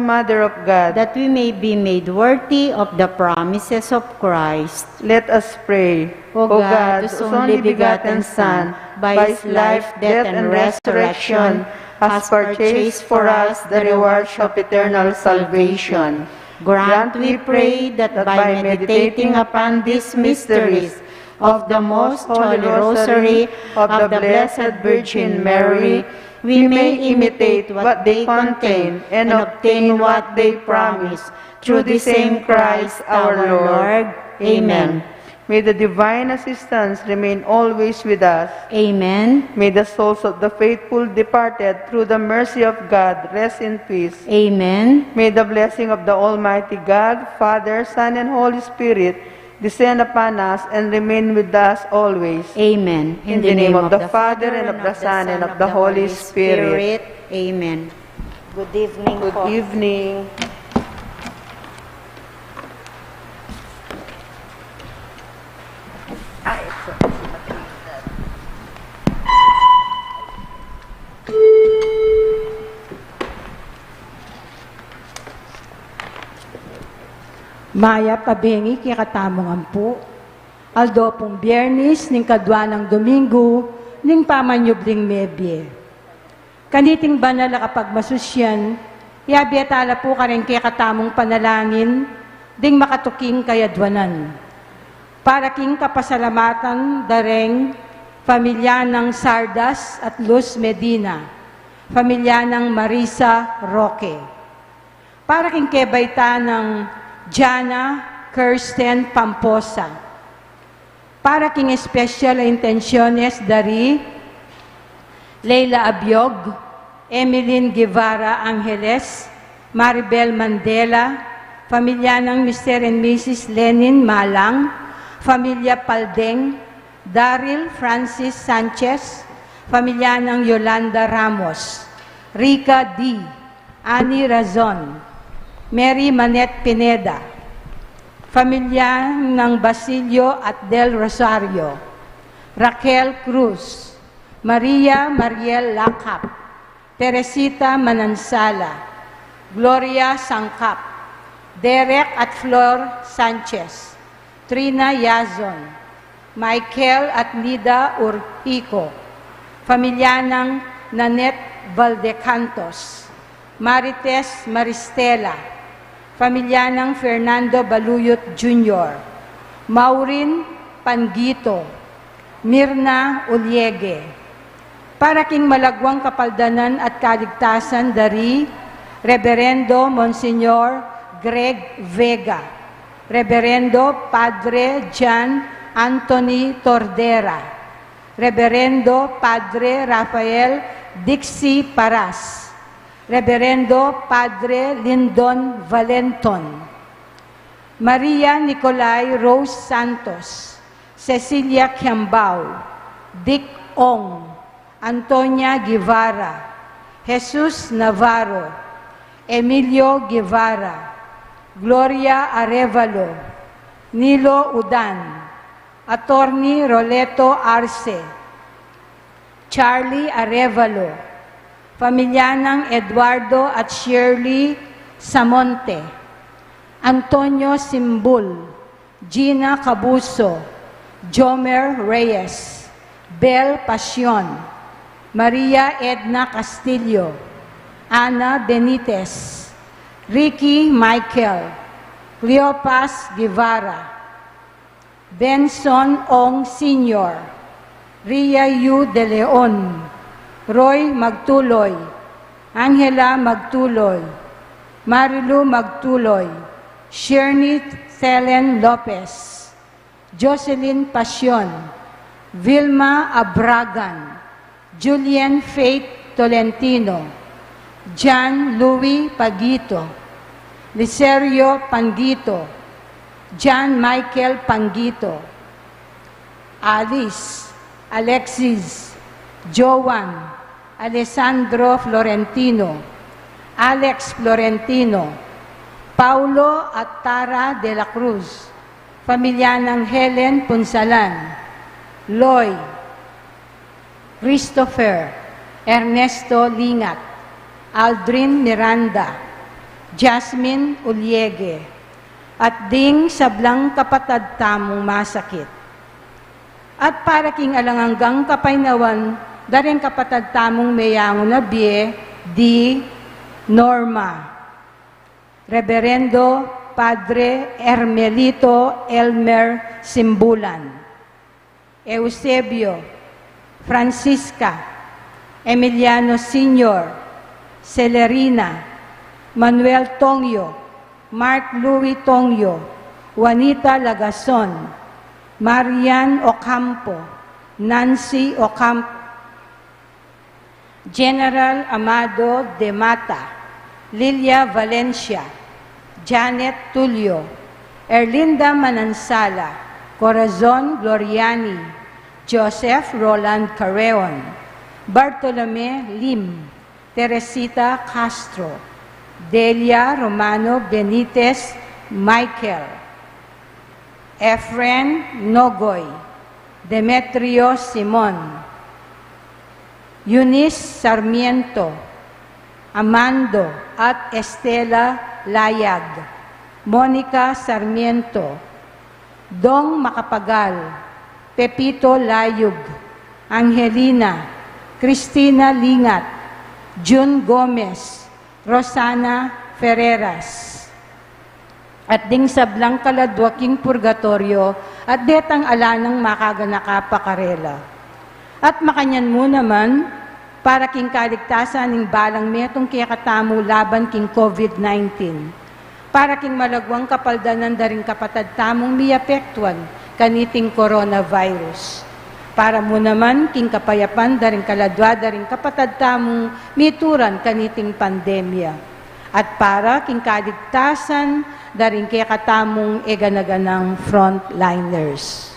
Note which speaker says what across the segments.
Speaker 1: Mother of God,
Speaker 2: that we may be made worthy of the promises of Christ.
Speaker 1: let us pray.
Speaker 2: O God, whose only begotten Son, by his life, death, and resurrection, has purchased for us the rewards of eternal salvation, grant, we pray, that by meditating upon these mysteries of the most holy rosary of the Blessed Virgin Mary, we may imitate what they contain and obtain what they promise, through the same Christ our Lord. Amen.
Speaker 1: May the divine assistance remain always with us.
Speaker 2: Amen.
Speaker 1: May the souls of the faithful departed through the mercy of God rest in peace.
Speaker 2: Amen.
Speaker 1: May the blessing of the Almighty God, Father, Son, and Holy Spirit descend upon us and remain with us always.
Speaker 2: Amen.
Speaker 1: In the name of the Father, and of the Son, and of the Holy Spirit.
Speaker 2: Amen. Good evening
Speaker 1: Good
Speaker 2: po.
Speaker 1: evening.
Speaker 3: Maya pabengi kaya katamongan po. Aldo pong biyernis, ning kadwa ng Domingo, ning pamanyubling mebye. Kaniting banal na kapag masusyan, iabiatala po ka rin kaya katamong panalangin, ding makatuking kayadwanan. Para king kapasalamatan, dareng, pamilya ng Sardas at Luz Medina, pamilya ng Marisa Roque. Para king kebaita ng Jana Kirsten Pamposa. Para king special intenciones dari Leila Abiog, Emeline Guevara Angeles, Maribel Mandela, pamilya ng Mr. and Mrs. Lenin Malang, pamilya Paldeng, Daryl Francis Sanchez, pamilya ng Yolanda Ramos, Rica D., Annie Razon, Mary Manette Pineda, pamilya ng Basilio at Del Rosario, Raquel Cruz, Maria Mariel Lakap, Teresita Manansala, Gloria Sangkap, Derek at Flor Sanchez, Trina Yazon, Michael at Nida Urhico, pamilya ng Nanette Valdecantos, Marites Maristela, pamilya ng Fernando Baluyot Jr., Maureen Pangito, Mirna Uliege. Para king malagwang kapaldanan at kaligtasan dari Reverendo Monsignor Greg Vega, Reverendo Padre John Anthony Tordera, Reverendo Padre Rafael Dixie Paras, Reverendo Padre Lindon Valenton, Maria Nicolay Rose Santos, Cecilia Kiambao, Dick Ong, Antonia Guevara, Jesus Navarro, Emilio Guevara, Gloria Arevalo, Nilo Udan, Attorney Roleto Arce, Charlie Arevalo, pamilya ng Eduardo at Shirley Samonte, Antonio Simbul, Gina Cabuso, Jomer Reyes, Bel Pasion, Maria Edna Castillo, Ana Benitez, Ricky Michael, Cleopas Guevara, Benson Ong Sr., Ria Yu De Leon, Roy Magtuloy, Angela Magtuloy, Marilu Magtuloy, Shernit Thelen Lopez, Jocelyn Pasion, Vilma Abragan, Julian Faith Tolentino, John Louis Pagito, Licerio Pangito, John Michael Pangito, Alice, Alexis, Joan, Alessandro Florentino, Alex Florentino, Paulo at Tara de la Cruz, pamilya ng Helen Punsalan, Loy, Christopher, Ernesto Lingat, Aldrin Miranda, Jasmine Uliege, at ding sablang kapatad tamong masakit. At para king alanganggang kapainawan, daring kapatad tamong mayang na biye, di Norma. Reverendo Padre Hermelito Elmer Simbulan. Eusebio, Francisca, Emiliano Sr., Celerina, Manuel Tongyo, Mark Louis Tongyo, Juanita Lagason, Marian Ocampo, Nancy Ocampo, General Amado de Mata, Lilia Valencia, Janet Tulio, Erlinda Manansala, Corazon Gloriani, Joseph Roland Carreon, Bartolome Lim, Teresita Castro, Delia Romano Benitez Michael, Efren Nogoy, Demetrio Simon, Eunice Sarmiento, Amando at Estela Layag, Monica Sarmiento, Dong Makapagal, Pepito Layug, Angelina, Cristina Lingat, June Gomez, Rosana Ferreras, at ding sablang kaladwaking purgatorio at detang alanang makaganakapakarela. At makanyan mo naman, para king kaligtasan ng balang metong kaya katamu laban king COVID-19. Para king malagwang kapaldanan daring kapatad tamong miyapektuan kaniting coronavirus. Para mo naman king kapayapan daring kaladwa daring kapatad tamong mituran kaniting pandemya. At para king kaligtasan daring kaya katamong eganaganang frontliners.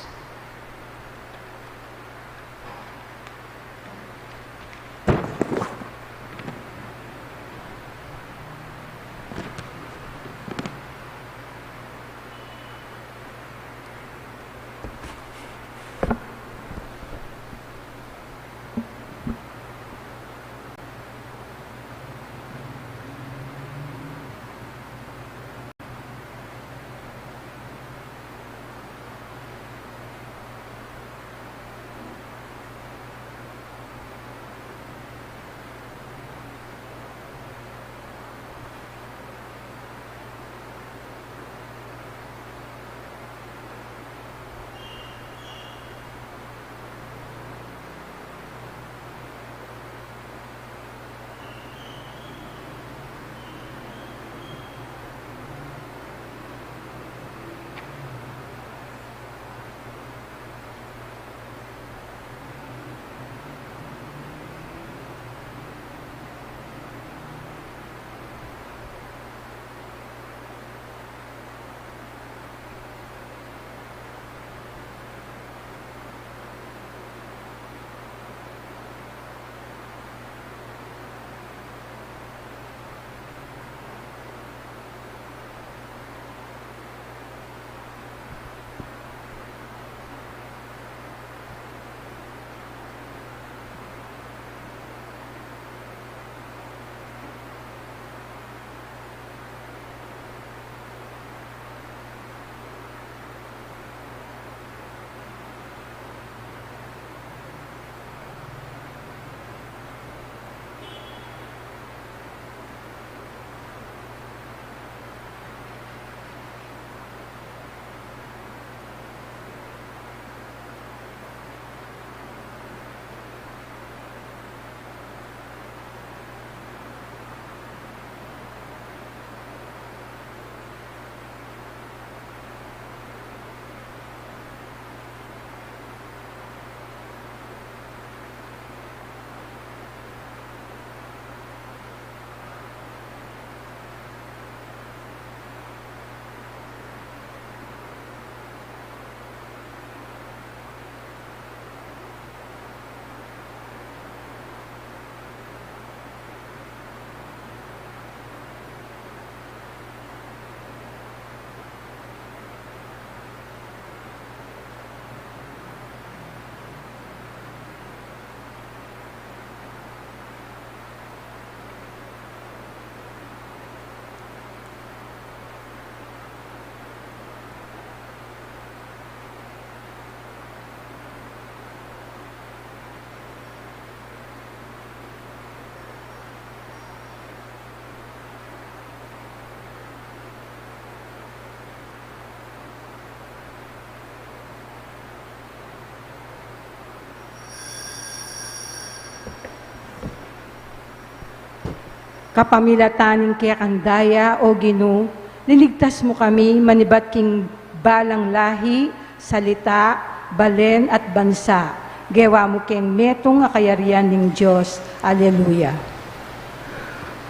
Speaker 3: kapamilataning kaya kandaya o Ginoo, liligtas mo kami manibat king balang lahi, salita, balen at bansa. Gewa mo keng metong nga kayarian ng Diyos. Alleluia.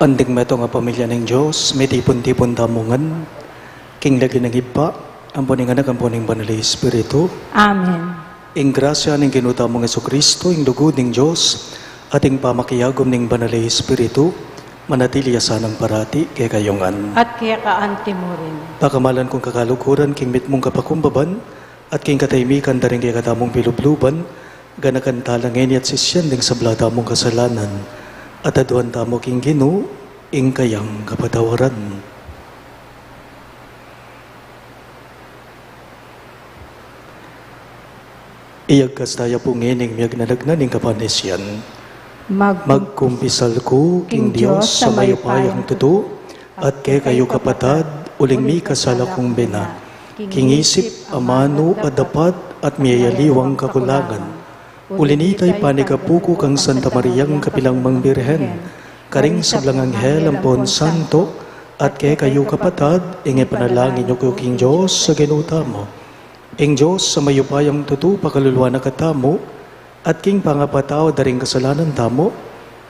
Speaker 4: Anding meto nga pamilya ng Diyos, may tipon-tipon tamungan, king lagi ng iba, ang puning anak, ang puning banal na Espiritu.
Speaker 3: Amen.
Speaker 4: Ing grasya ng ginuta mong Jesucristo, ing dugod ng Diyos, ating pamakiyagom ng banal na Espiritu, manatili asanang parati, kaya kayongan.
Speaker 3: At kaya kaanti mo rin.
Speaker 4: Pakamalan kong kakalukuran, king mit mong kapakumbaban, at king kataymikan daring kaya katamong pilubluban, ganakan talangin at sisyan ding sablata mong kasalanan, at aduan tamo king Ginoo, ing kayang kapatawaran. Iyagkas tayo po ngining miyag nalagnan ng kapanisyan. Magkumpisal ko, king Diyos, sa mayupayang tuto, at kay kayo kapatad, uling mi kasala kong bina. King isip, amano, adapat, at miyayaliwang kakulangan. Ulinitay panikapuko kang Santa Mariang kapilang mang Birhen, karing sablang anghel ang Pon Santo, at kay kayo kapatad, inge panalangin nyo ko king Diyos sa ginuta mo. Ing Diyos sa mayupayang tuto, pakaluluwa na katamo, at king pangapatao daring kasalanan tamo,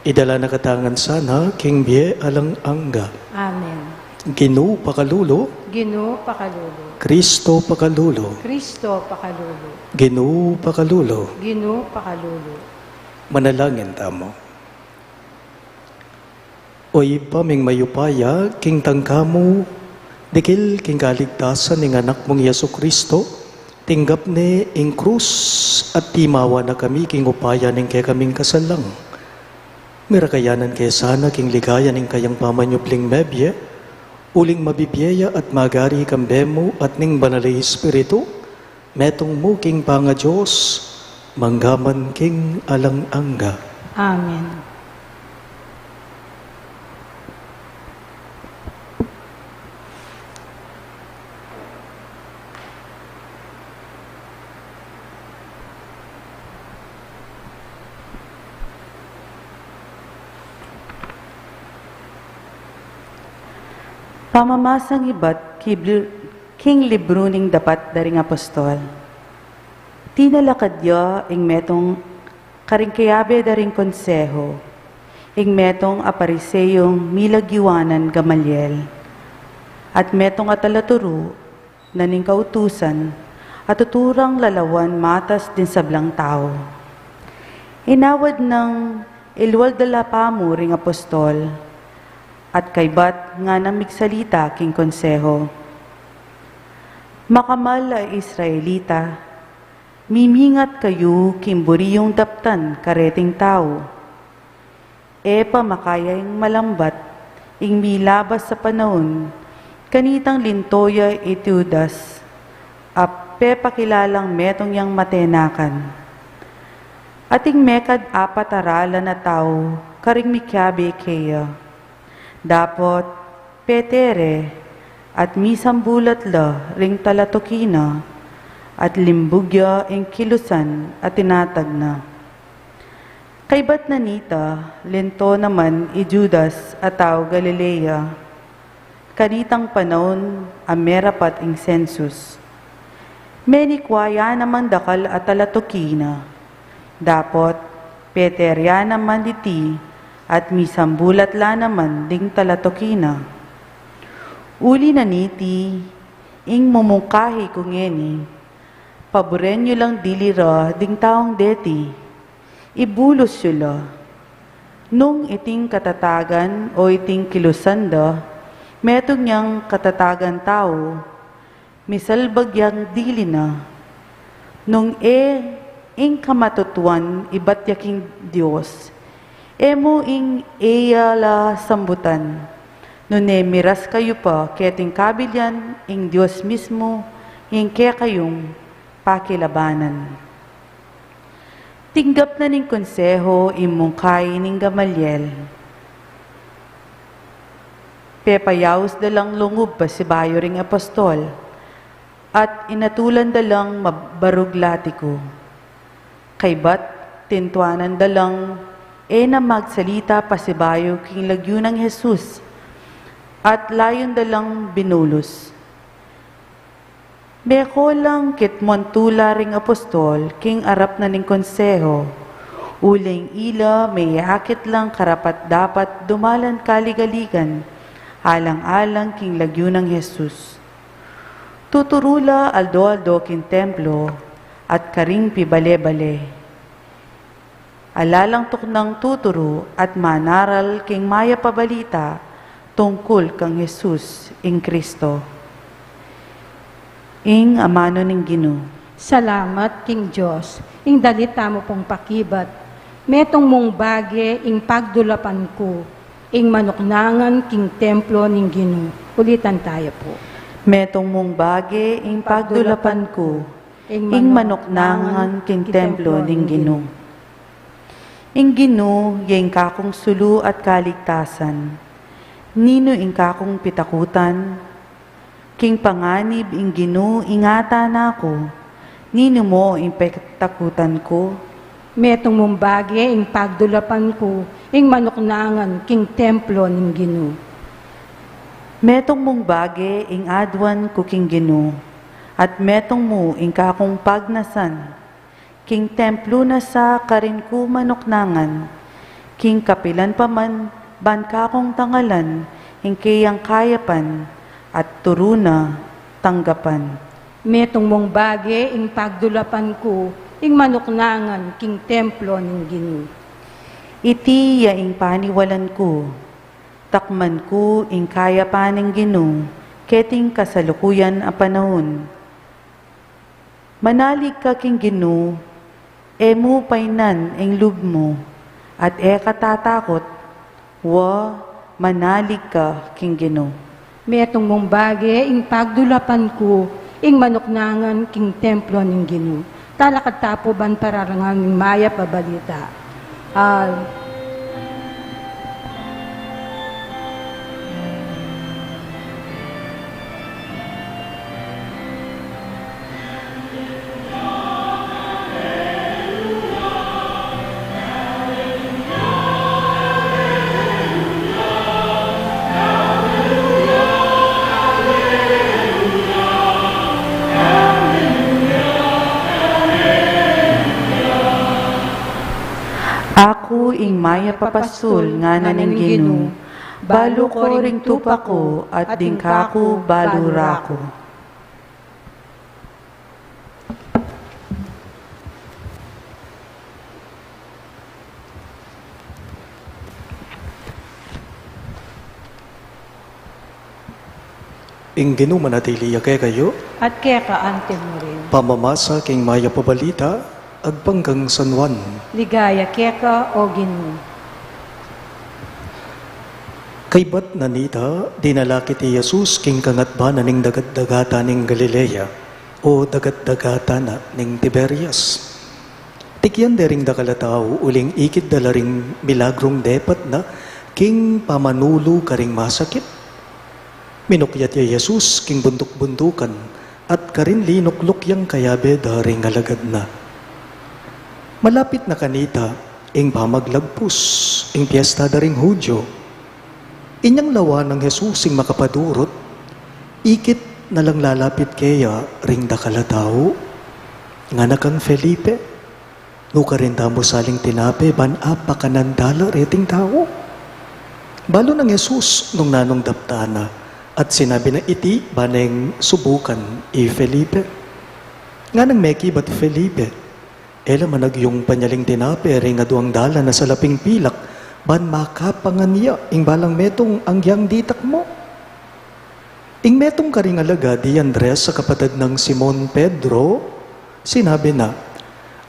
Speaker 4: idala na katangan sana, king biye alang angga.
Speaker 3: Amen.
Speaker 4: Ginoo pakalulo,
Speaker 3: Ginoo pakalulo.
Speaker 4: Kristo pakalulo,
Speaker 3: Kristo pakalulo.
Speaker 4: Ginoo pakalulo.
Speaker 3: Ginoo pakalulo.
Speaker 4: Manalangin tamo. Oy paming mayupaya, king tangkamo, dikil king kaligtasan ng anak mong Jesucristo, tinggap ne ing krus at timawa na kami king upaya ning kaya kaming kasalang. Mirakayanan kaya sana king ligaya ning kayang pamanyupling mebye, uling mabibyeya at magari kambemo at ning banalay Espiritu, metong mo king panga Diyos, manggaman king alang angga.
Speaker 3: Amen.
Speaker 2: Pamamasang ibat, king libro ning dapat daring apostol. Tinalakadya ing metong karingkayabe daring konseho, ing metong apariseyong milagyuanan Gamaliel, at metong atalaturo na ning kautusan at tuturang lalawan matas din sablang tao. Inawad ng ilwal dala pamo ring apostol, at kaybat nga namigsalita king konseho. Makamal ay Israelita, mimingat kayo kimburiyong daptan kareting tao. Epa makayang malambat, ing milabas sa panahon, kanitang lintoya itiudas, ape pakilalang metong yang matenakan. Ating mekad apat arala na tao, karing mikyabe kaya. Dapot, petere, at misambulat la ring talatokina, at limbugya ing kilusan at tinatag na. Kaybat na nita, lento naman i Judas at tao Galilea, kanitang panahon amerapat ing sensus. Menikwaya naman dakal at talatokina, dapot, peterya naman diti, at misambulat la naman ding talatokina. Uli na niti, ing mumungkahi kung eni, paboren nyo lang dilira ding taong deti, ibulos yula. Nung iting katatagan o iting kilusanda, metong niyang katatagan tao, misalbagyang dili na. Nung ing kamatutuan ibat yaking Diyos, emo ing la sambutan, nune miras kayo pa, keting kabilyan, ing Diyos mismo, ing kaya kayong pakilabanan. Tinggap na ning konseho, imungkay ning Gamaliel. Pepayaws dalang lungub pa si bayo ring apostol, at inatulan dalang mabaruglatiko. Kaybat, tintuanan dalang
Speaker 5: na magsalita pasibayo king lagyo ng Jesus, at layon dalang binulos. Beko lang kitmontula ring apostol, king arap na ning konseho, uling ila may akit lang karapat dapat dumalan kaligaligan, alang-alang king lagyo ng Jesus. Tuturula aldo-aldo king templo, at karing pibale-bale. Alalang tuknang tuturo at manaral king maya pabalita, tungkol kang Jesus ing Kristo. Ing amano ning Ginoo.
Speaker 3: Salamat, King Diyos, ing dalita mo pong pakibat, metong mong bage ing pagdulapan ko, ing manuknangan king templo ning Ginoo. Ulitan tayo po.
Speaker 5: Metong mong bage ing pagdulapan ko, ing manuknangan king templo ning Ginoo. Ing Ginoo, yang kakong sulu at kaligtasan, nino ing kakong pitakutan, king panganib ing Ginoo ingata nako, nino mo ing pitakutan ko.
Speaker 3: Metong mong bage ing pagdulapan ko, ing manuknangan king templo ning Ginoo.
Speaker 5: Metong mong bage ing adwan ko king Ginoo, at metong mo ing kakong pagnasan, king templo na sa karin ko manuknangan, king kapilan paman ban kakong tangalan, ing kayang kayapan, at turuna tanggapan.
Speaker 3: Metong mong bage ing pagdulapan ko, ing manuknangan king templo ning Ginoo.
Speaker 5: Iti yaing paniwalan ko, takman ko ing kayapan ning Ginoo, keting kasalukuyan a panahon. Manalig ka king Ginoo, mo painan ing lub mo, at katatakot, manalig ka king Ginoo.
Speaker 3: Metong mong bage ing pagdulapan ko, ing manuknangan king templo ning Ginoo. Talakad tapo ban pararangan ng maya pabalita.
Speaker 5: Ako ing maya papasul nga naning Ginoo, balo ko ring tupa ko at dingkaku balurako.
Speaker 4: Ing Ginoo manatili kayo,
Speaker 3: At kaya kaantin mo rin.
Speaker 4: pamamasa king maya pabalita, agpanggang San Juan.
Speaker 3: Ligaya keka o Ginoo.
Speaker 4: Kay bat nanita, dinala kiti Jesus king kangatba na ning dagat-dagata ning Galilea o dagat-dagata na ning Tiberias. Tikyan dering dakalataw uling ikit dalaring milagrong depat na king pamanulo karing masakit. Minukyat ya Jesus king buntuk-buntukan at karin linuklok yang kayabe daring alagad na. Malapit na kanita, ing pamaglagpus, ing piyesta daring Hudyo. Inyang lawa ng Jesus ing makapadurot, ikit na lang lalapit kaya ring dakalataw, nga nakang Felipe, nuka rin tamo saling tinape, ban apa kanandala reting tao. Balo ng Jesus nung nanong daptana, at sinabi na iti, baneng subukan Felipe. Nga nang meki bat Felipe, ela managyong panyaling tinape, ring aduang dala na sa laping pilak, ban makapangan niya, ing balang metong angyang ditak mo. Ing metong karing alaga di Andres sa kapatid ng Simon Pedro, sinabi na,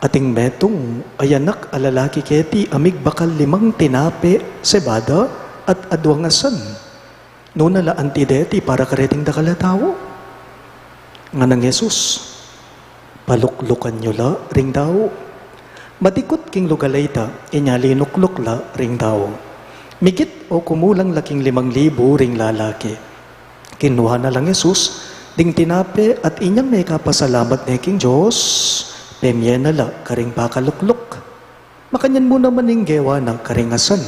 Speaker 4: ating metong ayanak alalaki keti amig bakal 5 tinape sebada at aduang asan. Noon nala antideti para kareting dakalatawo. Nga ng Jesus, paluklukan nyo la, ring tao. Matikot king lugalayta, inyali nuklok la, ring tao. Migit o kumulang laking 5,000 ring lalaki. Kinuha na lang Jesus, ding tinape at inyang may kapasalamat na king Diyos, pemye na la, karing pakaluklok. Makanyan mo naman ng gewa ng karingasan.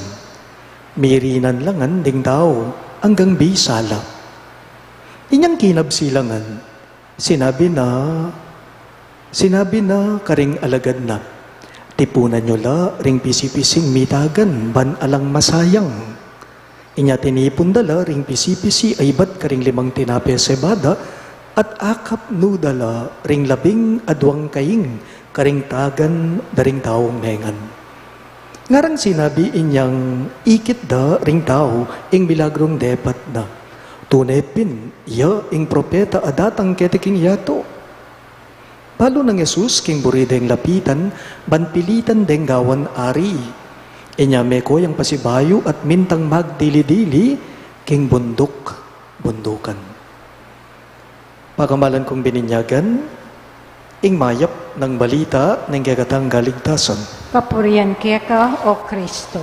Speaker 4: Mirinan langan ding tao hanggang bisala. Inyang kinabsilangan, sinabi na karing alagad na, tipunan nyo la ring pisi-pising mitagan, ban alang masayang. Inya tinipon dala ring pisi-pisi ay bat karing 5 tinape sebada, at akap no dala ring 12 adwang kaing, karing tagan daring taong nengan. Ngarang sinabi inyang ikit da ring tao ing milagrong depat na. Tunepin, iya ing propeta adatang ketiking yato. Palo ng Yesus king burideng lapitan, banpilitan deng gawan ari. Inya meko yung pasibayo at mintang magdili-dili king bundukan. Pagamalan kong bininyagan, ing mayap ng balita ng gagatang galigtasan.
Speaker 3: Papurihan ka, O Kristo.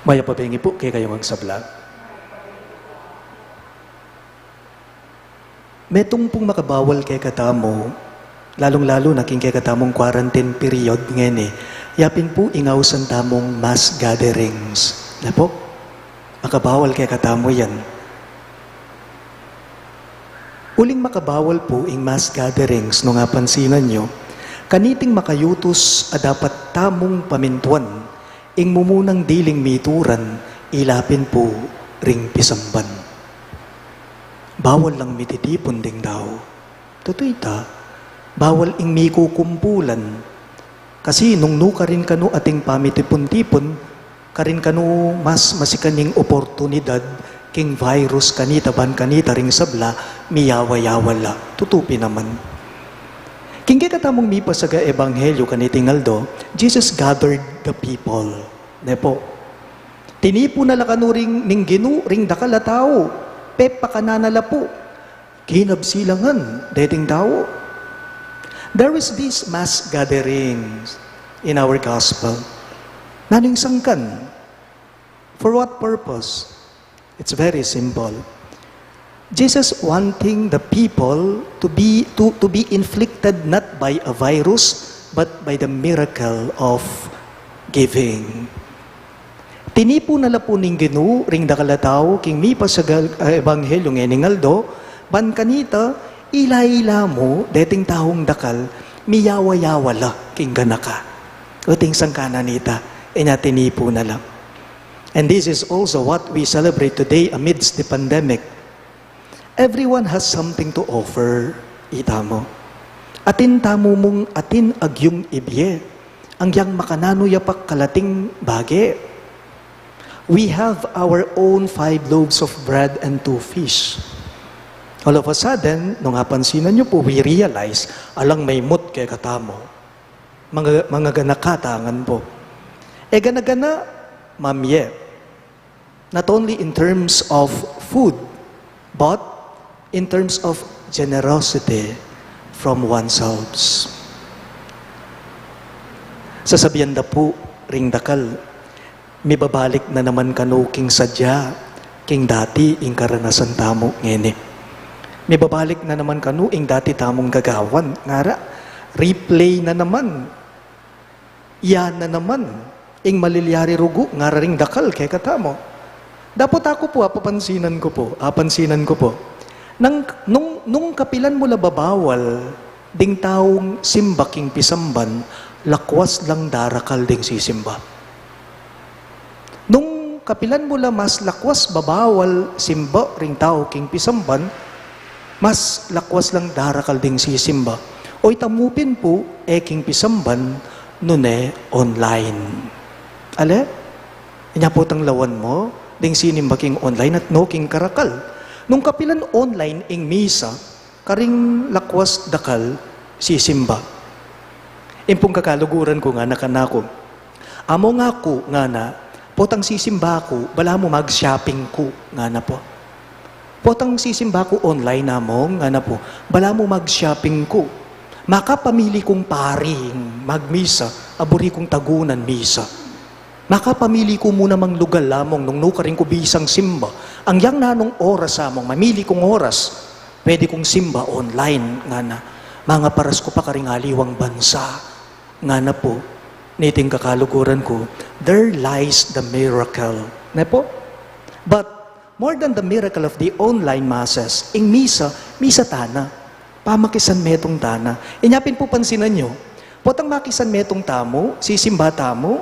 Speaker 4: Mayap pabengi po kaya kayong magsabla. Metong pong makabawal kay katamo, lalong-lalo naking kay katamong quarantine period ngayon yapin po ingawsan tamong mass gatherings. Na po? Makabawal kay katamo yan. Uling makabawal po ing mass gatherings no nga pansinan nyo, kaniting makayutos a dapat tamong pamintuan, ing mumunang diling mituran, ilapin po ring pisamban. Bawal lang mititipon ding daw. Totoo ita, bawal ing mikukumpulan. Kasi nung nuka rin kanu ating pamitipon-tipon, karin kanu mas masikaning oportunidad king virus kanita ban kanita ring sabla, miyawa-yawala. Tutupi naman. King katamong mipa sa ebanghelyo kanitingaldo, Jesus gathered the people. Nepo. Tinipo na lakanuring ning ginu ring dakala tao. Pepa kananala po. Kinabsilangan dating tao. There is this mass gatherings in our gospel. Naning sangkan? For what purpose? It's very simple. Jesus wanting the people to be inflicted not by a virus but by the miracle of giving. Tinipo na po ning Ginoo ring dakalataw king mi pasagal ebanghelyo ngeningaldo ban kanita ila-ila mo dating taong dakal miyawa-yawala king ganaka. Uting sangkana nita enya tinipo na lang. And this is also what we celebrate today amidst the pandemic. Everyone has something to offer, itamo. Atin tamo mong atin agyong ibye, ang yang makanano yapak kalating bage. We have our own 5 loaves of bread and 2 fish. All of a sudden, nung napansinan nyo po, we realize, alang may mut kay katamo. Mga ganakatangan po. E gana-gana, mamye. Not only in terms of food, but in terms of generosity from oneself. Sasabihan na po, ring dakal, may babalik na naman kano king sadya, king dati ing karanasan tamo ngene. May babalik na naman kano ing dati tamong gagawan. Ngara, replay na naman. Yan na naman. Ing malilyari rugo, ngara ring dakal kay katamo. Dapat ako po, apansinan ko po. Nung kapilan mo lababawal, ding taong simba king pisamban, lakwas lang darakal ding sisimba. Nung kapilan mo la mas lakwas babawal simba ring tao king pisamban, mas lakwas lang darakal ding sisimba. O itamupin po king pisamban nune online. Ale? Inyapotang lawan mo ding sinimba king online at no king karakal. Nung kapilan online ing misa, karing lakwas dakal sisimba. Impong kakaluguran ko nga nakanako. Amo nga ko nga na potang sisimba ko, bala mo mag-shopping ko, nga na po. Potang sisimba ko online na mo, nga na po, bala mo mag-shopping ko. Makapamili kong paring magmisa, aburi kong tagunan misa. Makapamili ko muna mang lugal lamong nung nukaring ko bisang simba. Ang yang nanong oras among, mamili kong oras, Pwede kong simba online nga na. Mga paras ko pa karingaliwang bansa. Nga na po, niting kakaluguran ko, there lies the miracle. Na po? But more than the miracle of the online masses, ing misa tana. Pamakisan metong tana. Inyapin po pansinan nyo, potang makisan metong tamo, sisimba tamo,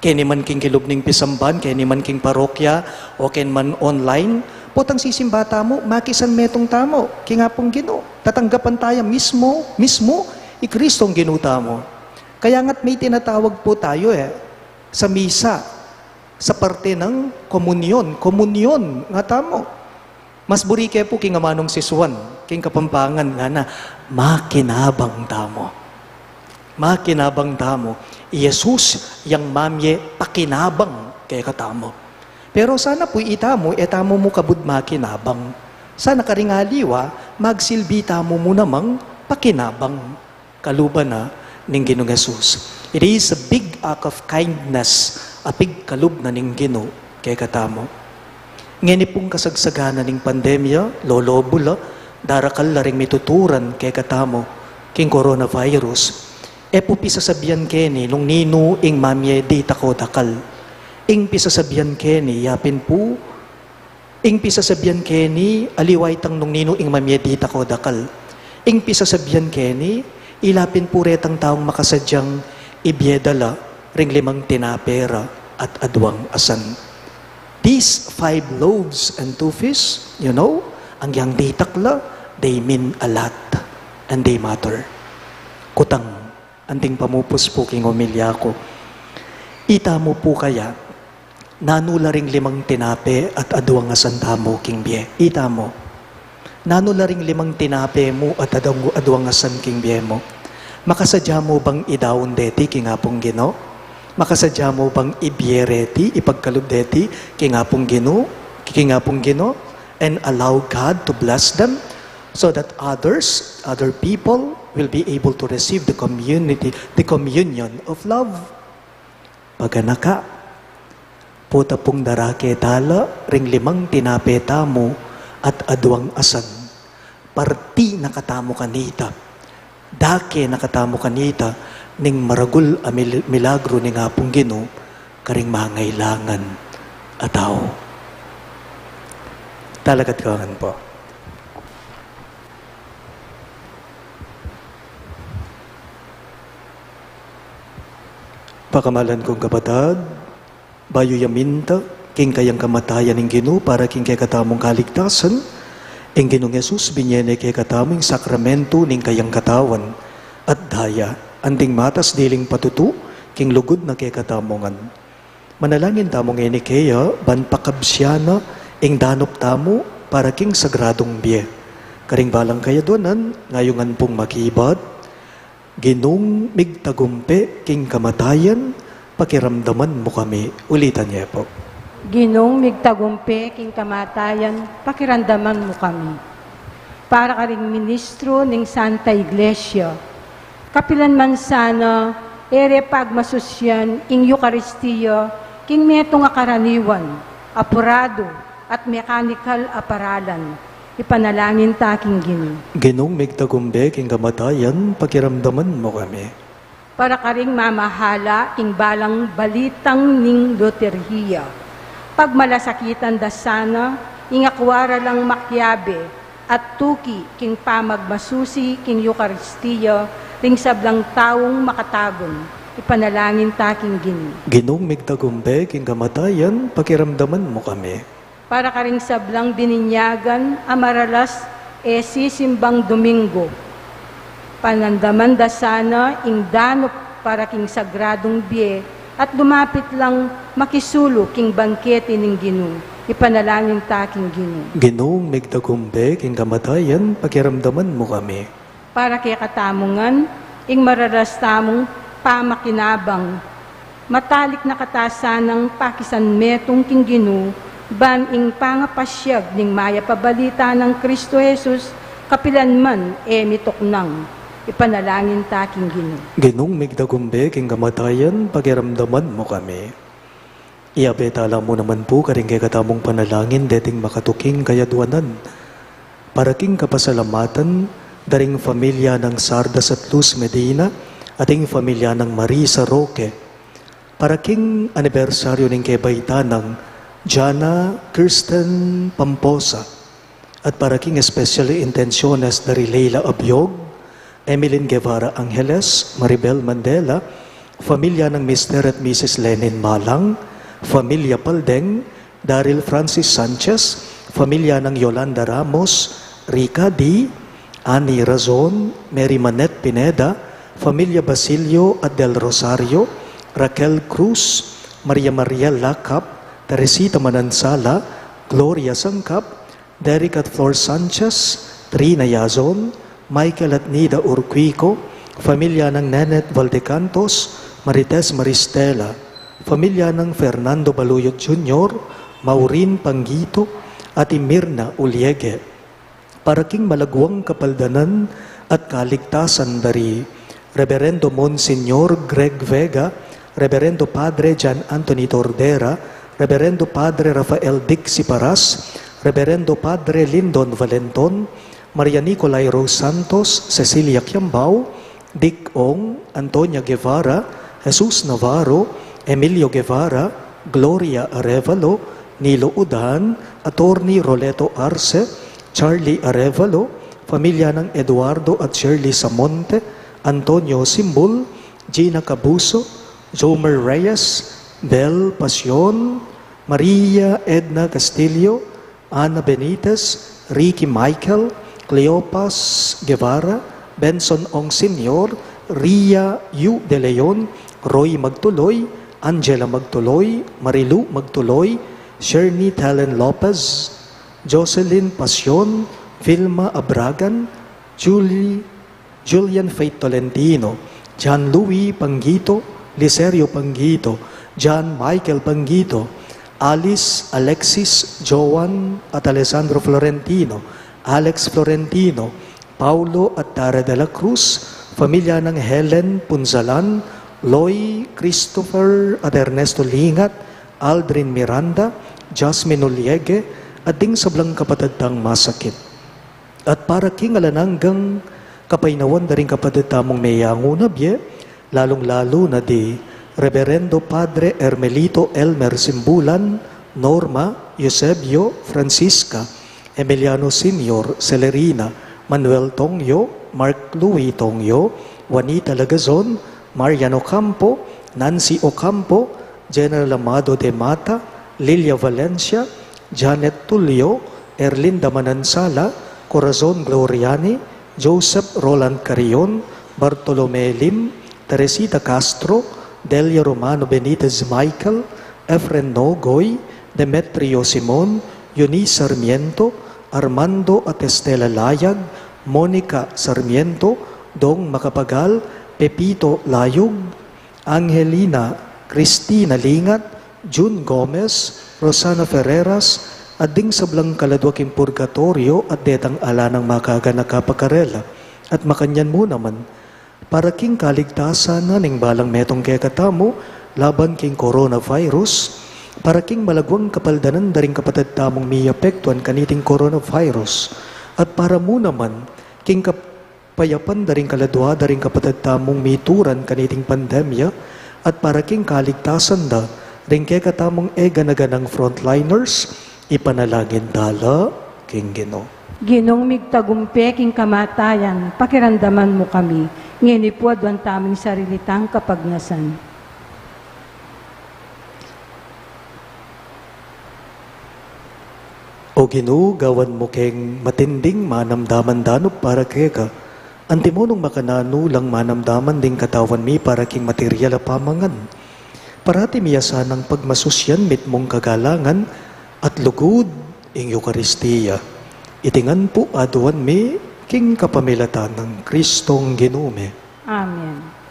Speaker 4: kaya man king kilubning pisamban, kaya man king parokya, o kaya man online, potang sisimba tamo, makisan metong tamo, kaya nga pong Ginoo. Tatanggapan tayo mismo, Kristong ginuta mo. Kaya nga't may tinatawag po tayo sa misa, sa parte ng komunyon nga tamo. Mas burike po king amanong siswan, king kapampangan nga na, makinabang tamo. Makinabang tamo. Jesus, yang mamye, pakinabang kay katamo. Pero sana po itamo, etamo mo kabud makinabang. Sana karingaliwa, magsilbi tamo mo namang pakinabang. Kaluban na ning Ginoong Jesus. It is a big act of kindness, a big kalub na ning Ginoo kay katamo. Ngeni pong kasagsagana ning pandemya, lolobula, darakal la ring mituturan kay katamo, king coronavirus. Po pisasabihan keni, nung nino ing mamye di tako dakal. Ing pisasabihan keni, yapin po, ing pisasabihan keni, aliway tang nung nino ing mamye di tako dakal. Ing pisasabihan keni, ilapin po retang taong makasadyang ibyedala, ring 5 tinapera at adwang asan. These 5 loaves and 2 fish, ang yang ditakla, they mean a lot and they matter. Kutang, anting pamupos po king umilya ko. Ita mo po kaya, nanula ring 5 tinape at adwang asan tamo king bie. Ita mo, nanula ring 5 tinape mo at adwang asan king bie mo. Makasadya mo bang idawon deti king apong Ginoo? Makasadya mo bang ibiereti, ipagkalub deti, kingapong Ginoo, and allow God to bless them so that other people will be able to receive the communion of love. Paganaka, puta pong darake tala, ring 5 tinapeta mo at adwang asan. Parti nakatamo kanita, dake nakatamo kanita, ning maragul a milagro ning apong Ginoo karing mangailangan ataw. Talagat kawangan po. Pakamalan kong kapatad, bayo yaminta, king kayang kamatayan ng Ginoo para king kay katamong kaligtasan, ing Ginoong Jesus binyene kay katamong sakramento ning kayang katawan at daya anding matas diling patutu, king lugod na kay katamongan. Manalangin tamong eni kaya, ban pakabsyana, ing danop tamo, para king sagradong biye. Karing balang kaya donan, ngayungan pong makibat, Ginong migtagumpe, king kamatayan, pakiramdaman mo kami. Ulitan niya po.
Speaker 3: Ginong migtagumpe, king kamatayan, pakiramdaman mo kami. Para ka ring ministro ng Santa Iglesia, kapilan man sana, ere pagmasusyan, ing Eucharistia, king metong akaraniwan, apurado, at mechanical aparalan, ipanalangin taking Ginoo.
Speaker 4: Ginong migtagumbe, king kamatayan, pakiramdaman mo kami.
Speaker 3: Para karing mamahala, king balang balitang ning Luterhiya, pagmalasakitan da sana, ing akwara lang makyabe, at tuki, king pamagmasusi, king Eucharistia, ring sablang taong makatagon, ipanalangin taking Ginoo.
Speaker 4: Ginong migtagumbe, king kamatayan, pakiramdaman mo kami.
Speaker 3: Para ka ring sablang bininyagan, amaralas, sisimbang Domingo. Panandaman da sana, ing danop para king sagradong biye, at lumapit lang makisulo king bangkete ning Ginoo, ipanalangin taking Ginoo.
Speaker 4: Ginong migtagumbe, king kamatayan, pakiramdaman mo kami.
Speaker 3: Para kay katamungan, ing mararas tamong pamakinabang, matalik na katasan ng pakisan metong king Ginoo, ban ing pangapasyag ning maya pabalita ng Kristo Jesus, kapilan man mitoknang, ipanalangin taking Ginoo.
Speaker 4: Ginong migtagumbe, king kamatayan, pakiramdaman mo kami. Iabetala mo naman po karing kay katamong panalangin deting makatuking kayadwanan. Paraking kapasalamatan, daring pamilya ng Sardas at Luz Medina, ating pamilya ng Marisa Roque. Paraking anibersaryo ng kebaita ng Jana Kirsten Pamposa. At paraking especially intenciones dari Leila Abiog, Emilyn Guevara Angeles, Maribel Mandela, pamilya ng Mr. at Mrs. Lenin Malang, pamilya Paldeng, Daryl Francis Sanchez, pamilya ng Yolanda Ramos, Rica D., Annie Razon, Mary Manette Pineda, pamilya Basilio at Del Rosario, Raquel Cruz, Maria Maria Lacap, Teresita Manansala, Gloria Sangkap, Derek at Flor Sanchez, Trina Yazon, Michael at Nida Urquico, pamilya ng Nenet Valdecantos, Marites Maristela, pamilya ng Fernando Baluyot Jr., Maureen Panggito, at Mirna Uliege. Paraking malagwang kapaldanan at kaligtasan dari Reverendo Monsignor Greg Vega, Reverendo Padre John Anthony Tordera, Reverendo Padre Rafael Dick Siparas, Reverendo Padre Lyndon Valenton, Maria Nicolay Rose Santos, Cecilia Kiambao, Dick Ong, Antonia Guevara, Jesus Navarro, Emilio Guevara, Gloria Arevalo, Nilo Udan, Attorney Roleto Arce, Charlie Arevalo, pamilya ng Eduardo at Shirley Samonte, Antonio Simbul, Gina Cabuso, Jomer Reyes, Bel Pasion, Maria Edna Castillo, Ana Benitez, Ricky Michael, Cleopas Guevara, Benson Ong Sr., Ria Yu De Leon, Roy Magtuloy, Angela Magtuloy, Marilu Magtuloy, Sherny Talen Lopez, Jocelyn Pasion, Vilma Abragan, Julian Faith Tolentino, John Louis Panggito, Liserio Panggito, John Michael Panggito, Alice, Alexis, Joan at Alessandro Florentino, Alex Florentino, Paulo at Tara de la Cruz, pamilya ng Helen Punzalan, Loy Christopher at Ernesto Lingat, Aldrin Miranda, Jasmine Uliege, at ding sablang kapatadtang masakit. At para king alananggang kapainawan na rin kapatadtamong mayango na biye, lalong-lalo na di Reverendo Padre Ermelito Elmer Simbulan, Norma, Eusebio, Francisca, Emiliano Senior, Celerina, Manuel Tongyo, Mark Louis Tongyo, Juanita Lagazon, Mariano Campo, Nancy Ocampo, General Amado de Mata, Lilia Valencia, Janet Tulio, Erlinda Manansala, Corazon Gloriani, Joseph Roland Carrion, Bartolome Lim, Teresita Castro, Delia Romano Benitez Michael, Efren Nogoy, Demetrio Simon, Eunice Sarmiento, Armando at Estela Layag, Monica Sarmiento, Dong Macapagal, Pepito Layug, Angelina Cristina Lingat, June Gomez, Rosana Ferreras, at ding sablang kaladwaking purgatorio at detang ala ng makaga nakapakarela. At makanyan mo naman, para king kaligtasan na ning balang metong kekatamo, laban king coronavirus, para king malagwang kapaldanan daring kapatid tamong miyapektuan kaniting coronavirus. At para mo naman, king kapayapan daring kaladwa daring kapatid tamong mituran kaniting pandemya, at para king kaligtasan da, ring kekatamong eganaganang frontliners, ipanalagin dala, king Ginoo.
Speaker 3: Ginong migtagumpe king kamatayan, pakiramdaman mo kami, nginipod ang taming sarilitang kapagnasan.
Speaker 4: O Ginoo, gawan mo keng matinding manamdaman danop para keka, antimonong makanano lang manamdaman ding katawan mi para king material a pamangan. Parati miyasan ang pagmasusyan mit mong kagalangan at lugod ing Eukaristiya. Itingan po aduan mi king kapamilatan ng Kristong Ginume.
Speaker 3: Amen.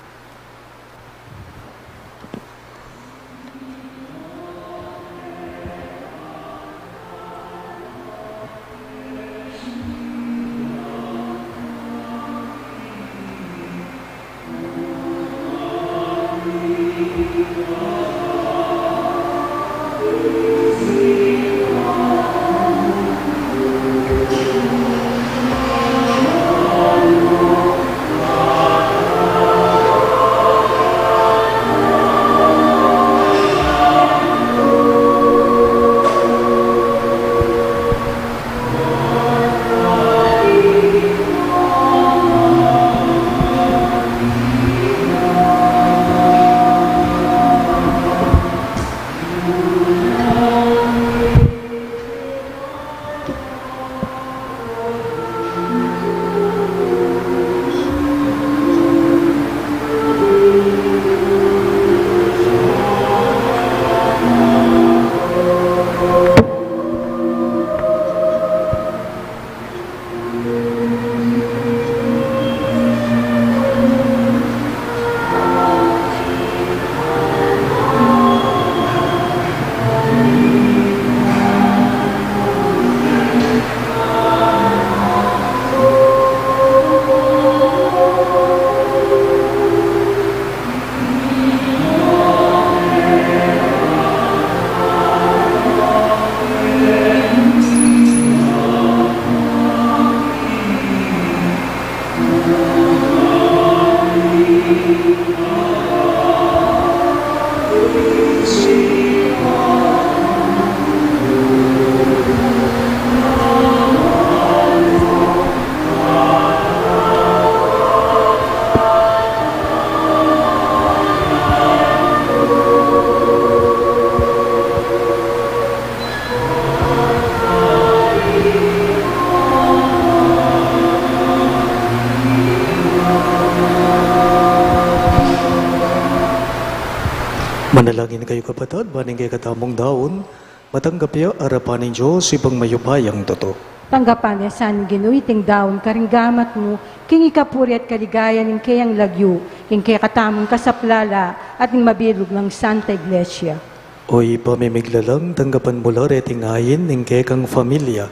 Speaker 4: Manalangin kayo kapatid, baning kay katamong daon, matanggap ya arapan ng Diyos ipang mayupayang toto.
Speaker 3: Tanggapan niya san ginuiting daon karinggamat mo, king ikapuri at kaligaya ng kayang lagyo, king kaya katamong kasaplala at ng mabilog ng Santa Iglesia.
Speaker 4: Oy pamimiglalang tanggapan mula reting ayin ng kekang familia.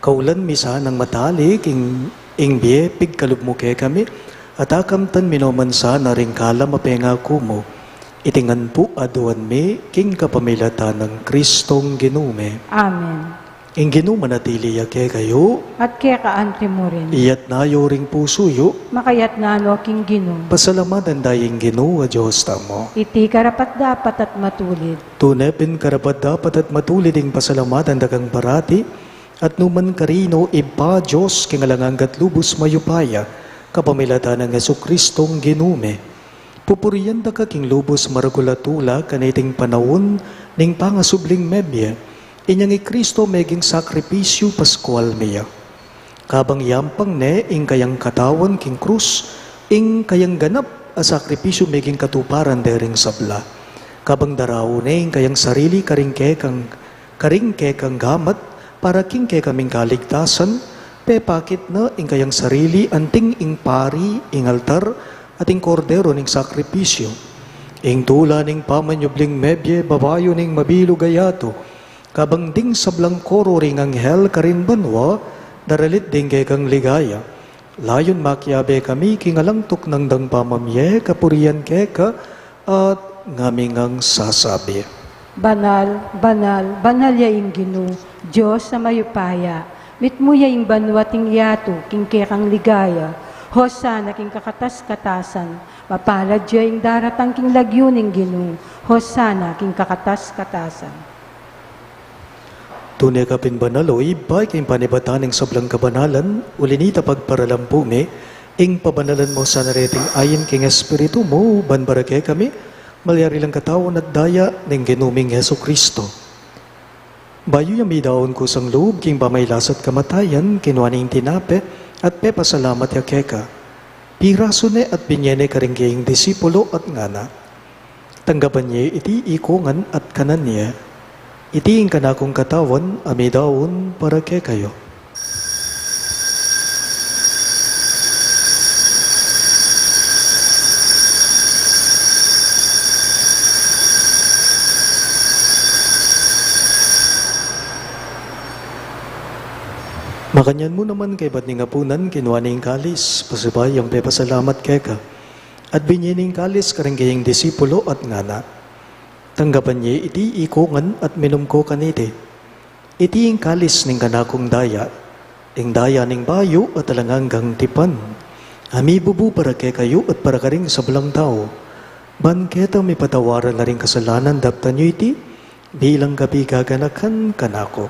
Speaker 4: Kaulan misa ng matalik ing biye pigkalub mo kay kami, at akamtan minomansa na ring kala mapengako mo. Itingan po aduan me, king kapamilata ng Kristong ginume.
Speaker 3: Amen.
Speaker 4: Ing ginuman natili kay kayo,
Speaker 3: At kaya kaantri mo rin,
Speaker 4: iyat nayo ring pusuyo,
Speaker 3: makayat na ano king ginong.
Speaker 4: pasalamatan daying ginu a Diyos tamo.
Speaker 3: Iti karapat dapat at matulid.
Speaker 4: Tunepin karapat dapat at matulid ing pasalamatan dagang parati, at numan karino iba Diyos kingalanganggat lubos mayupaya, kapamilata ng Jesukristong ginume. Pupuriyan da ka king lubos maragulatula kaniting panawon ning pangasubling mebye, inyang Kristo meging sakripisyo paskual miya. Kabang yampang ne ing kayang katawan king krus, ing kayang ganap a sakripisyo meging katuparan dering sabla. Kabang daraw ne ing kayang sarili karingke kang gamat para king ke kaming kaligtasan, pepakit na ing kayang sarili anting ing pari ing altar at ing kordero ning sakripisyo. Ing tula ning pamanyubling mebye babayo ning mabilog ayato, kabang ding sablang koro ring anghel karin banwa, daralit ding kang ligaya. Layon makyabe kami kingalangtok ng dang pamamye kapurian keka at ngamingang sasabi.
Speaker 3: Banal, banal, banal yaing ginu, Diyos sa mayupaya, mitmo yaing banwating yato, king kekang ligaya, Hosana king kakatas-katasan, mapalad yaing daratang king lagyuning ginu, Hosana king kakatas-katasan.
Speaker 4: Tunay ka pinbanalo, ibay kayong panibatan ng sablang kabanalan, ulinita pagparalampume, ing pabanalan mo sa nareting ayin king espiritu mo, banbarake kami, malyari lang katawan at daya ng ginuming Jesucristo. Bayo yung midaon ko sang loob, king pamaylasat kamatayan, kinuaning tinape, at pepasalamat ya keka. Piraso ne at binyene karingging disipulo at ngana. Tanggapan niya iti ikungan at kanan niya. Iti ing kanakong katawan, amidaon para kay kayo. Makanyan mo naman kay ba't ningapunan, kinuha ning kalis, pasabay ang pepasalamat keka. At binyining kalis karingging disipulo at ngana. Tanggapan niya iti ikungan at minum ko kanite. Iti ing kalis ning kanakong daya, ing daya ning bayo at alanganggang tipan. Ami bubu para kay kayo at para karing sablang tao. Ban keta may patawaran na rin kasalanan daptan niyo iti, bilang gabi gaganakan kanako.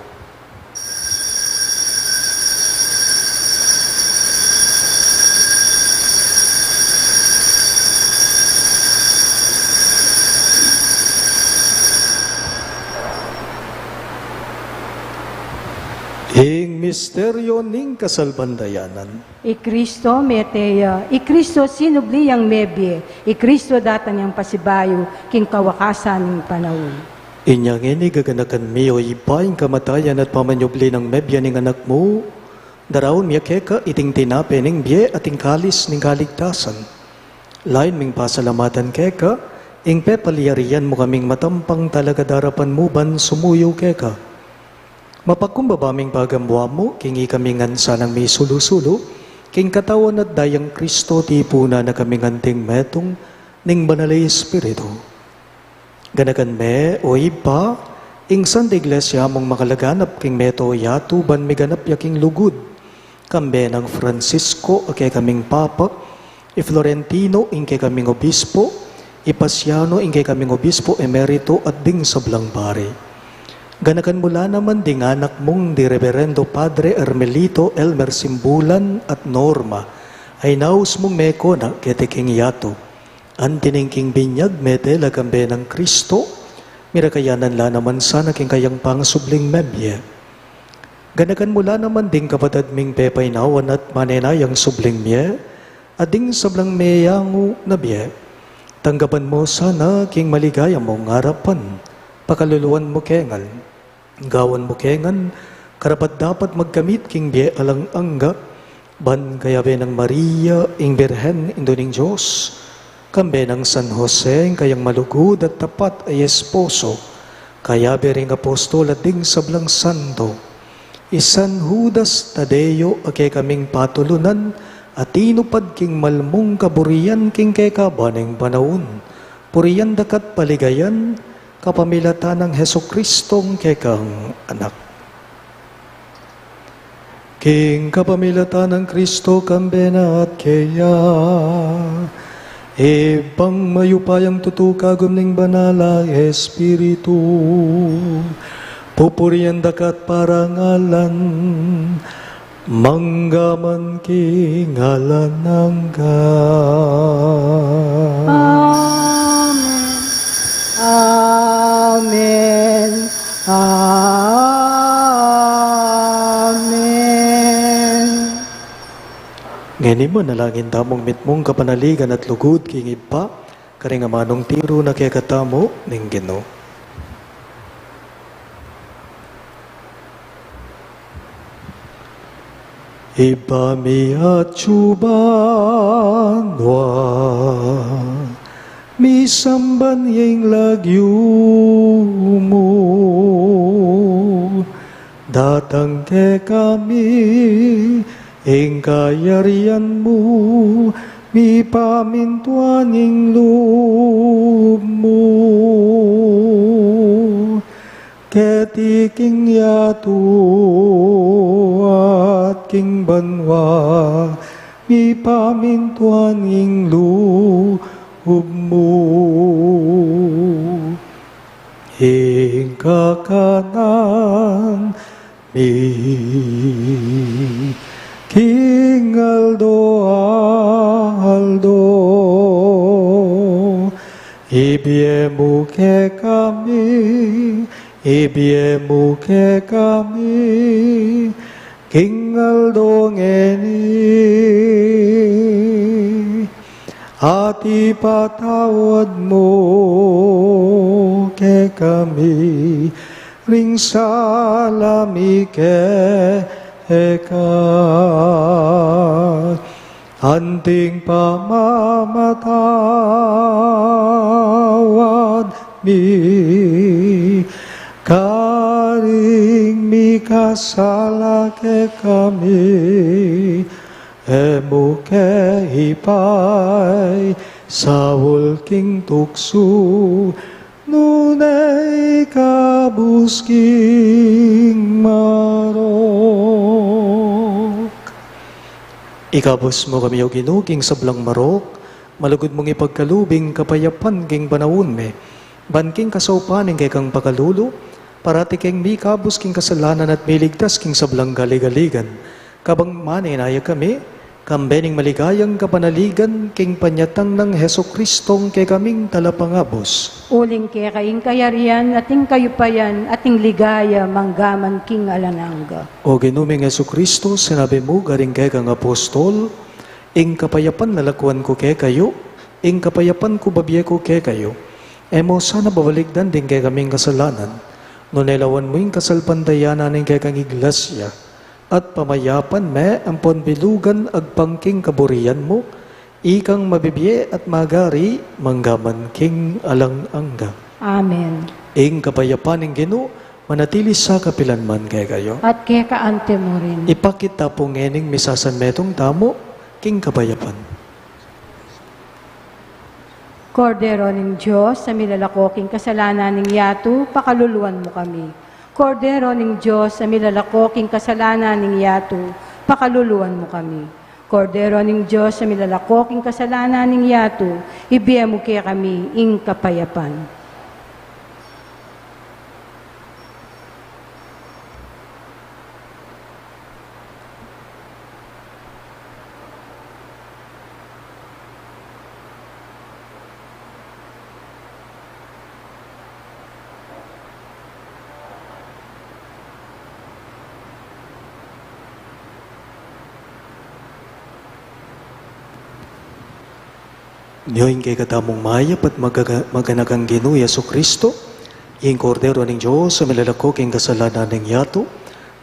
Speaker 4: Ing misteryo ning kasalbandayanan.
Speaker 3: Ikristo meteya, Ikristo sinubli yang mebye, Ikristo datan yang pasibayo, king kawakasan ng panahon.
Speaker 4: Inyang ini gaganakan miyo ipaing kamatayan at pamanyubli ng mebya ning anak mo. Darawon miya keka iting tinape ning biye at ing kalis ning kaligtasan. Lain ming pasalamatan keka, ing pepaliyarian mo kaming matampang talaga darapan mo ban sumuyo keka. Mapakumbabaming pagamwa mo, kingi kami ngansa ng may sulu-sulu, king katawan at dayang Kristo tipuna na kami nganting metong ning banalay Espiritu. Ganagan me, o iba, ing Santa Iglesia mong makalaganap king meto yato ban miganap yaking lugod. Kambe ng Francisco, ake kaming Papa, i Florentino, ing kay kaming Obispo, i Pasiano, ing kay kaming Obispo Emerito at ding sablang pare. Ganakan mula naman ding anak mong di Reverendo Padre Ermelito Elmer Simbulan at Norma, ay naus mong meko na ketiking yato. Antining king binyag mete lagambe ng Kristo, mirakayanan la naman sana king kayang pangsubling mebye. Ganakan mula naman ding kapatad ming pepay nawan at manenayang subling miye, ading sablang meyangu na biye. Tanggapan mo sana king maligaya mong harapan, pakaluluan mo kengal, gawan mo kengan, karapat dapat magkamit king biye alang angga, ban kayabe ng Maria, ing Birhen, Indoning Diyos, kambe ng San Jose, kayang malugod at tapat ay esposo, kayabe ring apostol at ding sablang santo, Isan Judas Tadeo ake kaming patulunan, at inupad king malmong kaburian king kekabaneng panahon. Puriyan dakat paligayan, kapamilatan ng Heso Kristong kekang anak. King kapamilatan ng Kristo kambena at kaya, ibang mayupayang tutukagom ning banala Espiritu, pupuriyan dakat parangalan, manggaman kingalan ng
Speaker 3: Amen. Amen. Amen.
Speaker 4: Ngani mo nalangin tamong mitmong kapanaligan at lugod king ipa, karing amanong tiro na kaya katamo ning Ginoo. Iba mi at chubanwa, mi samban yung lagyo mo, datang ke kami, ing kayarian mo, mi pamintuan yung loob mo. Ketiking yato at king banwa, mi pamintuan ing loob mo. Ing kakanan mi King Aldo, ibiemu ke kami, ibiemu ke kami, King Aldo ngeni, at ipatawad mo ke kami, ring salami ke eka, anting pamamatawad mi, karing mi kasala ke kami, emo ke hipay, sawol king tukso, nunay kabusking marok. Ikabos mo kami o ginuging sablang marok, malugod mong ipagkalubing kapayapan king panahon me, banking kasaupaning kay kang pakalulo, parati king mi kabus king kasalanan at miligtas king sablang galigaligan, kabang maninaya kami, kambening maligayang kapanaligan king panyatang ng Heso Kristong kay kaming talapangabos.
Speaker 3: Uling kaya kaing kayarian, ating kayupayan, ating ligaya, manggaman king alanangga.
Speaker 4: O ginuming Heso Kristo, sinabi mo garing kay kang apostol, ing kapayapan nalakuan ko kay kayo, ing kapayapan ko babiye ko kay kayo. Emo sana babaligdan din kay kaming kasalanan, no nelawan mo yung kasalpandayanan ng kay kang iglesia, at pamayapan me ang ponbilugan agpangking kaburian mo, ikang mabibiye at magari, manggaman king alang angga.
Speaker 3: Amen.
Speaker 4: Ing kapayapan ng Ginoo, manatili sa kapilanman kay kayo.
Speaker 3: At kaya kaante mo rin.
Speaker 4: Ipakita po ngening misasan metong tamo, king kapayapan.
Speaker 3: Kordero ng Diyos, sa milalakoking kasalanan ng yato, pakaluluan mo kami. Kordero ng Diyos, sa milalakoking kasalanan ng yato, pakaluluan mo kami. Kordero ng Diyos, sa milalakoking kasalanan ng yato, ibiya mo kaya kami ing kapayapan.
Speaker 4: Ngayon kay katamong mayap at maganagang Ginoo Yesu Kristo, ing kordero ning Diyos sa milalako king kasalanan ning yato,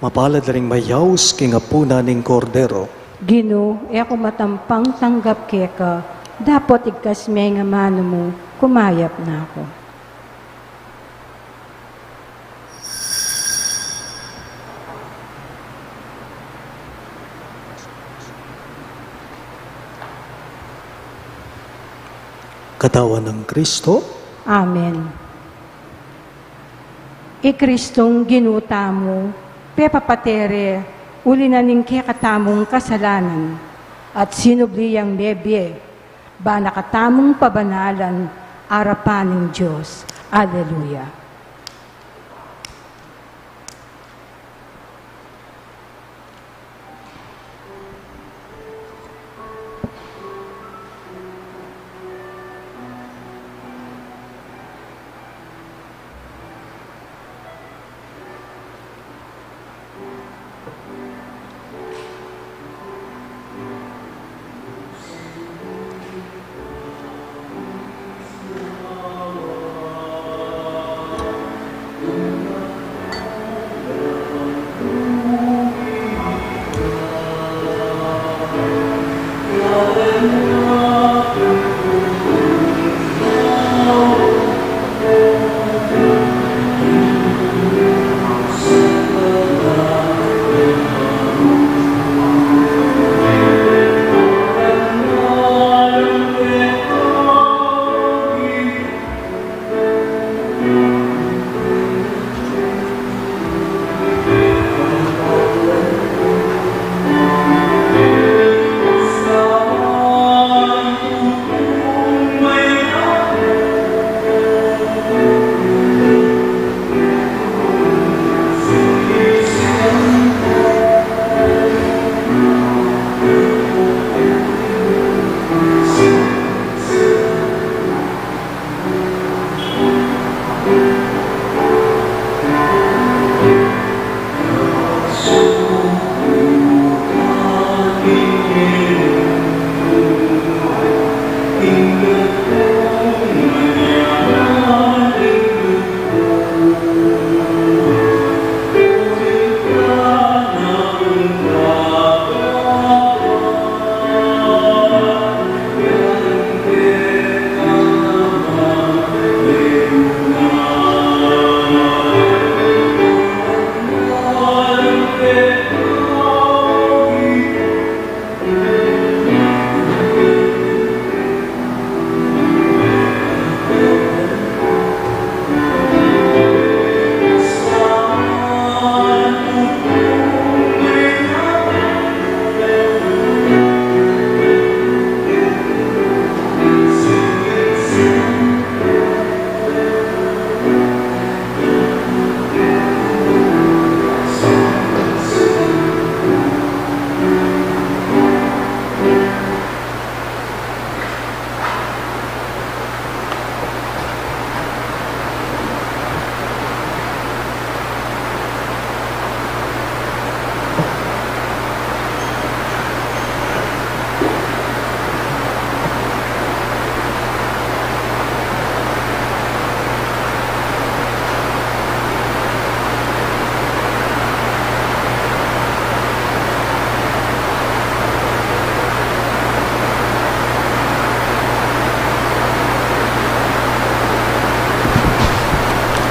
Speaker 4: mapalad ring mayaws king apuna ning kordero.
Speaker 3: Ginoo, ako matampang tanggap keka, dapat igkas may nga mano mo, kumayap na ako.
Speaker 4: Katawan ng Kristo,
Speaker 3: Amen. Kristong ginuta mo, pepapatere, uli na ning katamong kasalanan, at sinubliyang bebye, ba nakatamong pabanalan, arapan ng Diyos. Alleluia.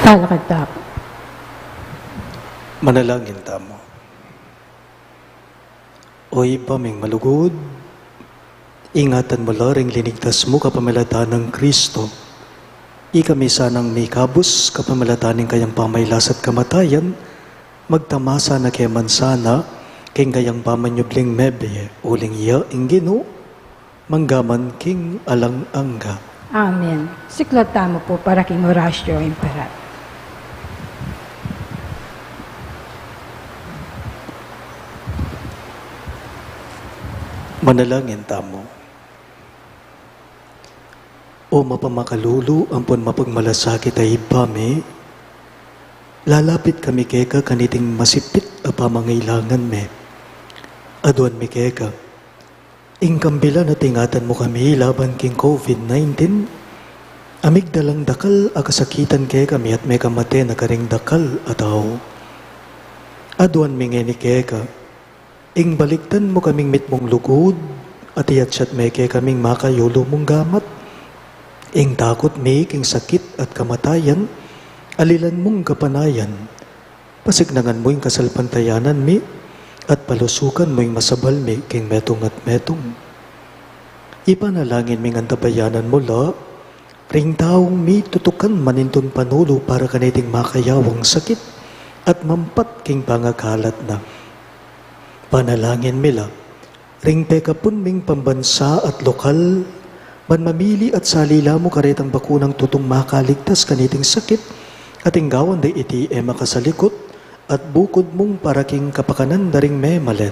Speaker 3: Talakad.
Speaker 4: Manalangin tamo. Oy paming malugod, ingatan mo laring linigtas mo kapamalatan ng Kristo. Ikami sanang may kabus kapamalataning kayang pamaylas at kamatayan, magtamasa na keman sana, king kayang pamanyubling mebe, uling iya ing Ginoo, manggaman king alang angga.
Speaker 3: Amen. Siklata mo po para king Horacio Imperat.
Speaker 4: Manalangin tamo. O mapamakalulu, ampon mapagmalasakit ay ipame, lalapit kami keka kaniting masipit a pamangailangan me. Aduan mi keka, Ing kambila na tingatan mo kami laban king COVID-19, amig dalang dakal akasakitan kay kami at may kamate na karing dakal ataw. Aduan mingeni kay ka, ing baliktan mo kaming mitmong lugod, at iyatsat may kay kaming makayulo mong gamat. Ing takot may king sakit at kamatayan, alilan mong kapanayan. Pasignangan mo ing kasalpantayanan mi, at palusukan mo ing masabal mi king metong at metong. Ipanalangin ming antabayanan mo la, ring taong mi tutukan maninton panulo para kaniting makayawang sakit at mampat king pangagalat na. Panalangin mila, ring pekapun ming pambansa at lokal, man mamili at salila mo karetang bakunang tutong makaligtas kaniting sakit, at inggawan day iti makasalikot, at bukod mong paraking kapakanan daring memalen.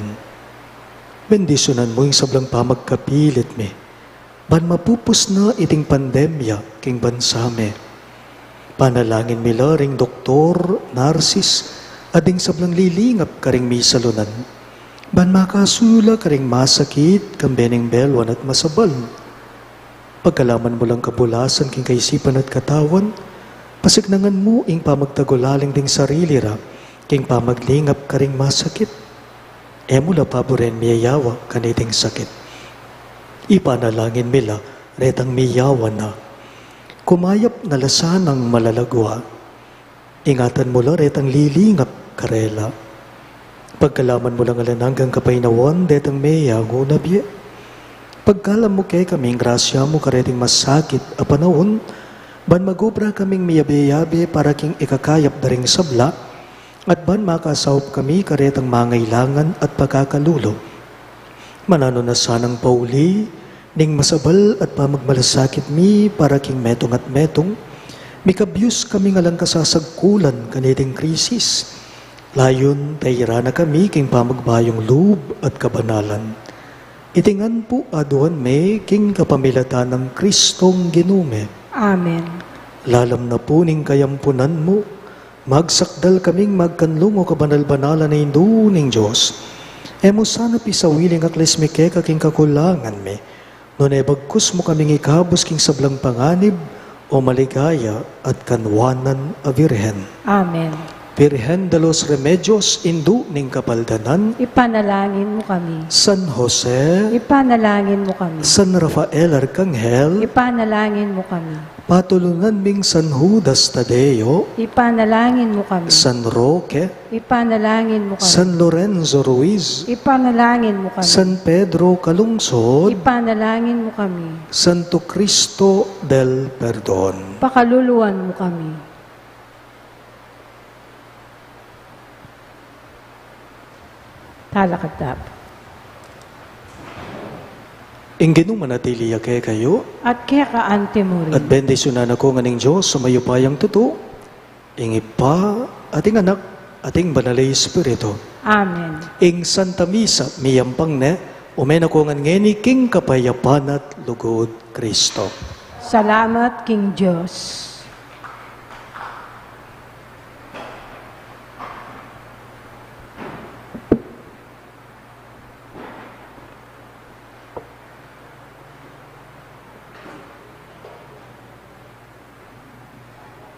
Speaker 4: Bendisyonan mo yung sablang pamagkapilit me, ban mapupus na iting pandemya king bansame. Panalangin mila ring doktor, narsis, ading sablang lilingap karing misalunan, ban makasula karing masakit, kambening belwan at masabal. Pagkalaman mo lang kabulasan king kaisipan at katawan, pasignangan mo ing pamagtagulaling ding sarili ra, king pamaglingap karing masakit. Mula paboren miyayawa kaniting sakit. Ipanalangin mila, retang miyawa na. Kumayap na lasanang malalagwa. Ingatan mo la retang lilingap karela. Pagkalaman mo lang alananggang kapainawan, detang meya ngunabye. Pagkalam mo kay kaming grasya mo kareting masakit a panahon, ban magubra kaming miyabe-yabe para king ikakayap daring sabla, at ban makasawp kami karetang mangailangan at pagkakalulo. Manano na sanang pauli, ning masabal at pamagmalasakit mi para king metong at metong, mikabyus kami ngalang kasasagkulan kaniting krisis. Layon tayira na kami king pamagbayong loob at kabanalan. Itingan po aduan me king kapamilatan ng Kristong ginume.
Speaker 3: Amen.
Speaker 4: Lalam na po ning kayampunan mo, magsakdal kaming magkanlungo kabanal-banalan na induning Diyos. Emo sana pisawiling akles mi ke kaking kakulangan mi, no nebagkus mo kaming ikabos king sablang panganib o maligaya at kanwanan a Virhen.
Speaker 3: Amen.
Speaker 4: Virhen de los Remedios, indu ning kapaldanan,
Speaker 3: Ipanalangin mo kami.
Speaker 4: San Jose,
Speaker 3: Ipanalangin mo kami.
Speaker 4: San Rafael Arcangel,
Speaker 3: Ipanalangin mo kami.
Speaker 4: patulunan ming San Judas Tadeo,
Speaker 3: Ipanalangin mo kami.
Speaker 4: San Roque,
Speaker 3: Ipanalangin mo kami.
Speaker 4: San Lorenzo Ruiz,
Speaker 3: Ipanalangin mo kami.
Speaker 4: San Pedro Calungsod,
Speaker 3: Ipanalangin mo kami.
Speaker 4: Santo Cristo del Perdon.
Speaker 3: Pakaluluan mo kami. Talakadap.
Speaker 4: Ingginong manatili kay kayo,
Speaker 3: At kaya kaante mo rin.
Speaker 4: at bendisyonan ako nga ning Diyos sa mayupayang tuto, ing Ipa, ating anak, ating banalay Espiritu.
Speaker 3: Amen.
Speaker 4: Ing Santa Misa, miyampang ne, umen ako nga ngeni king kapayapan at lugod Kristo.
Speaker 3: Salamat, King Diyos.